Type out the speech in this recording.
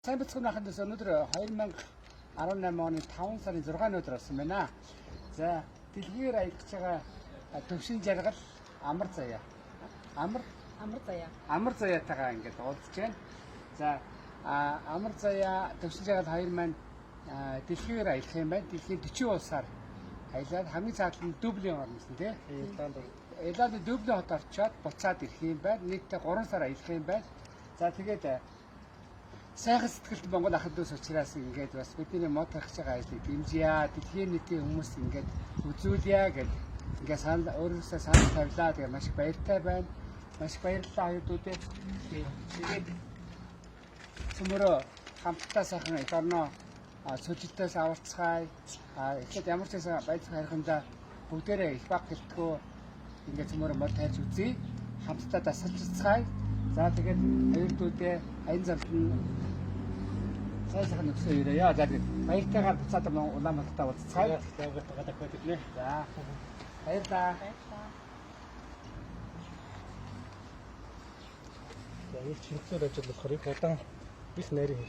Сайн бацхан ахын дэс өнөөдөр 2018 оны 5 сарын 6-ны өдөр болсон байна. За, дэлхийгээр аялж байгаа төвшин жаргал амар заяа. Амар заяатайгаа ингээд уулзж байна. За, амар заяа төвшин жаргал 2 маань дэлхийгээр аялах юм байна. Дэлхийн 40 улсаар аялаад хамгийн цаатал нь Дублин орносон тий. Илааны Дублин хот орчоод буцаад ирэх юм байна. Нийтдээ 3 сар аялах юм байна. За, тэгээд сайхан сэтгэлд Монгол ахад дүүс учраас ингээд бас бидний мод тархиж байгаа ажлыг дэмжийа, дэлхийн нийтийн хүмүүс ингээд үзүүлье гэж ингээд санал өөрөөсөө санал тавилаа. Тэгээ маш их баяртай байна. Маш баярлалаа хоёрдуудээ. Тэгээд цөмөрөө хамтдаа сайхан их орноо сүлжлтээс авалцгаая. Ихэд ямар ч байсан байцаах харихандаа бүгдээрээ их баг гэлтгөө ингээд цөмөрөө мод тарьж үзье. Хамтдаа дасгалцгаая. За тэгээд хоёрдуудээ аян замд нь сайхан нөхцөл ирээ. За тэгээд баяртайгаар буцаад Улаанбаатартаа уулзцгаая. За баярлалаа. За, ийм чинцээр ажил болохоор их удаан их найрын